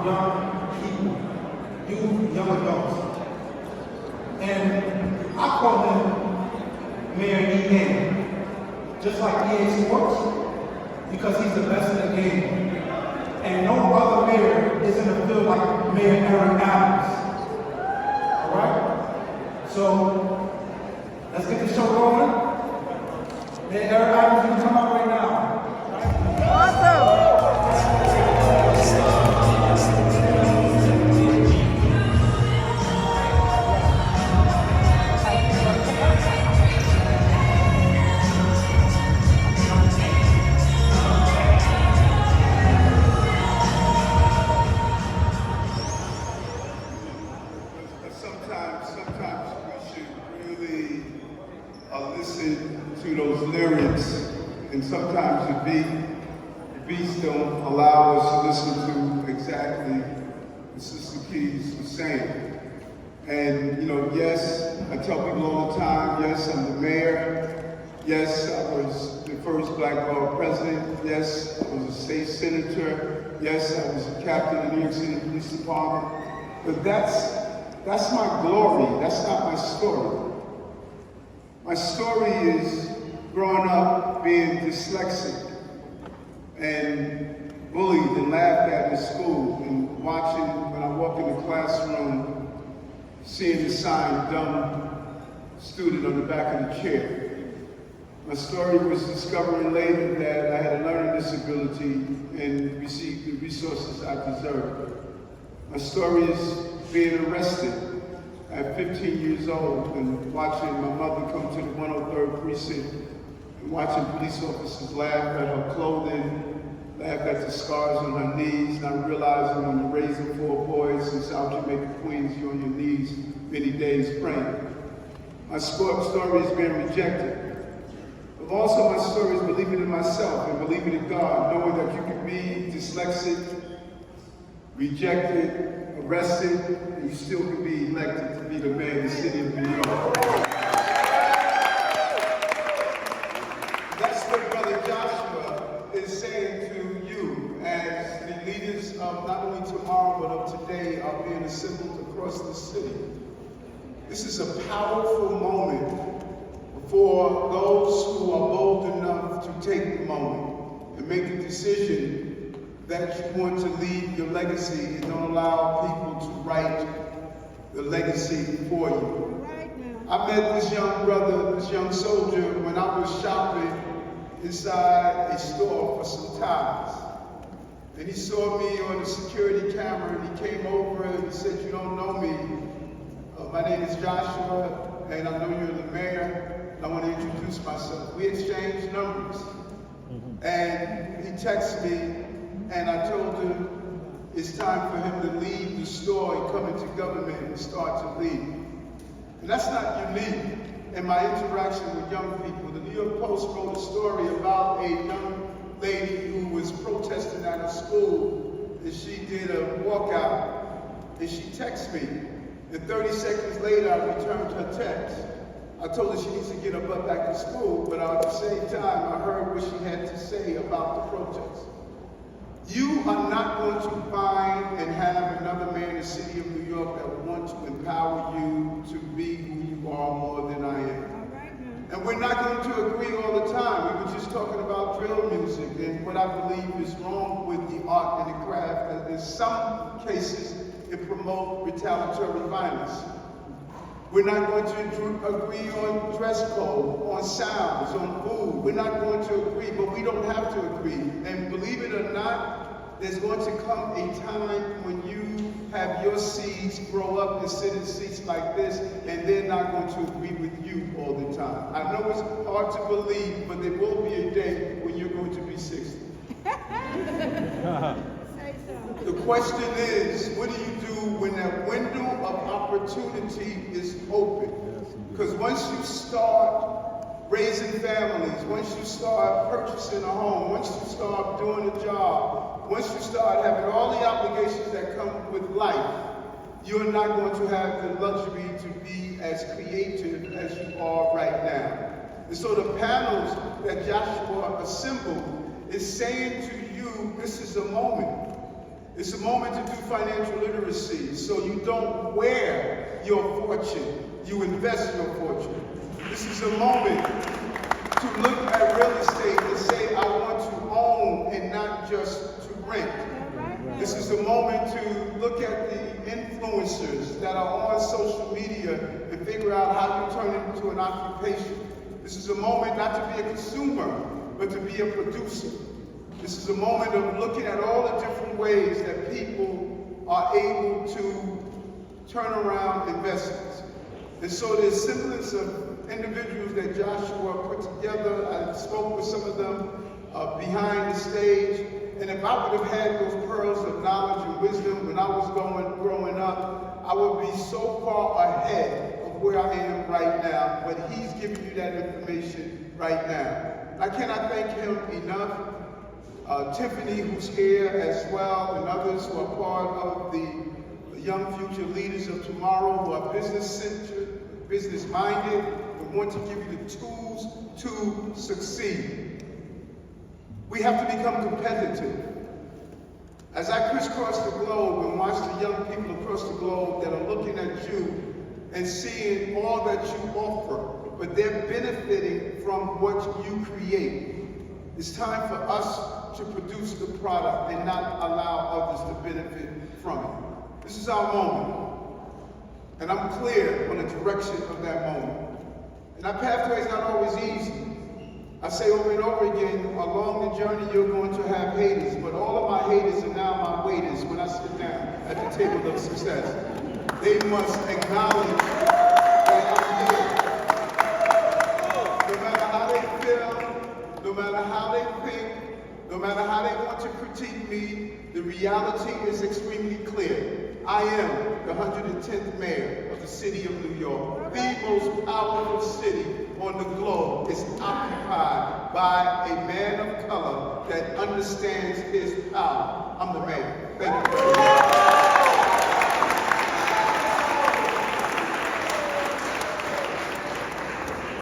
young people, youth, young adults. And I call him Mayor EA, just like EA Sports, because he's the best in the game. And no other mayor is in the field like Mayor Eric Adams. All right? So let's get the show going. Mayor Eric Adams, you can come out right now. Sometimes we should really listen to those lyrics, and sometimes the beats don't allow us to listen to exactly what Sister Keys was saying. And yes, I tell people all the time, yes, I'm the mayor. Yes, I was the first black borough president. Yes, I was a state senator. Yes, I was a captain of the New York City Police Department. But that's my glory. That's not my story. My story is growing up being dyslexic and bullied and laughed at in school, and watching, when I walk in the classroom, seeing the sign, dumb student on the back of the chair. My story was discovering later that I had a learning disability and received the resources I deserved. My story is being arrested at 15 years old and watching my mother come to the 103rd precinct and watching police officers laugh at her clothing, laugh at the scars on her knees, not realizing when you're raising 4 boys in South Jamaica, Queens, you're on your knees many days praying. My story is being rejected. But also my story is believing in myself and believing in God, knowing that you can be dyslexic, rejected, arrested, and you still can be elected to be the mayor of the city of New York. That's what Brother Joshua is saying to you as the leaders of not only tomorrow but of today are being assembled across the city. This is a powerful moment for those who are bold enough to take the moment and make a decision that you want to leave your legacy and don't allow people to write the legacy for you. I met this young brother, this young soldier, when I was shopping inside a store for some ties. And he saw me on the security camera and he came over and he said, "You don't know me. My name is Joshua and I know you're the mayor. I want to introduce myself." We exchanged numbers. And he texted me and I told him it's time for him to leave the store and come into government and start to lead. And that's not unique in my interaction with young people. The New York Post wrote a story about a young lady who was protesting at a school, and she did a walkout, and she texted me. And 30 seconds later, I returned her text. I told her she needs to get her butt back to school, but at the same time, I heard what she had to say about the protest. You are not going to find and have another man in the city of New York that will want to empower you to be who you are more than I am. And we're not going to agree all the time. We were just talking about drill music and what I believe is wrong with the art and the craft. That in some cases, it promotes retaliatory violence. We're not going to agree on dress code, on sounds, on food. We're not going to agree, but we don't have to agree. And believe it or not, there's going to come a time when you have your seeds grow up and sit in seats like this, and they're not going to agree with you all the time. I know it's hard to believe, but there will be a day when you're going to be 60. The question is, what do you do when that window of opportunity is open? Because once you start raising families, once you start purchasing a home, once you start doing a job, once you start having all the obligations that come with life, you're not going to have the luxury to be as creative as you are right now. And so the panels that Joshua assembled is saying to you, this is a moment. It's a moment to do financial literacy so you don't wear your fortune, you invest your fortune. This is a moment to look at real estate and say, I want to own and not just to rent. This is a moment to look at the influencers that are on social media and figure out how you turn it into an occupation. This is a moment not to be a consumer, but to be a producer. This is a moment of looking at all the different ways that people are able to turn around investments. And so there's semblance of individuals that Joshua put together. I spoke with some of them behind the stage. And if I would have had those pearls of knowledge and wisdom when I was growing up, I would be so far ahead of where I am right now. But he's giving you that information right now. I cannot thank him enough. Tiffany, who's here as well, and others who are part of the young future leaders of tomorrow, who are business-centered, business-minded, and want to give you the tools to succeed. We have to become competitive. As I crisscross the globe and watch the young people across the globe that are looking at you and seeing all that you offer, but they're benefiting from what you create. It's time for us to produce the product and not allow others to benefit from it. This is our moment. And I'm clear on the direction of that moment. And our pathway is not always easy. I say over and over again, along the journey you're going to have haters, but all of my haters are now my waiters when I sit down at the table of success. They must acknowledge that I'm here. No matter how they feel, no matter how they think, no matter how they want to critique me, the reality is extremely clear. I am the 110th mayor of the city of New York. The most powerful city on the globe is occupied by a man of color that understands his power. I'm the mayor. Thank you very much.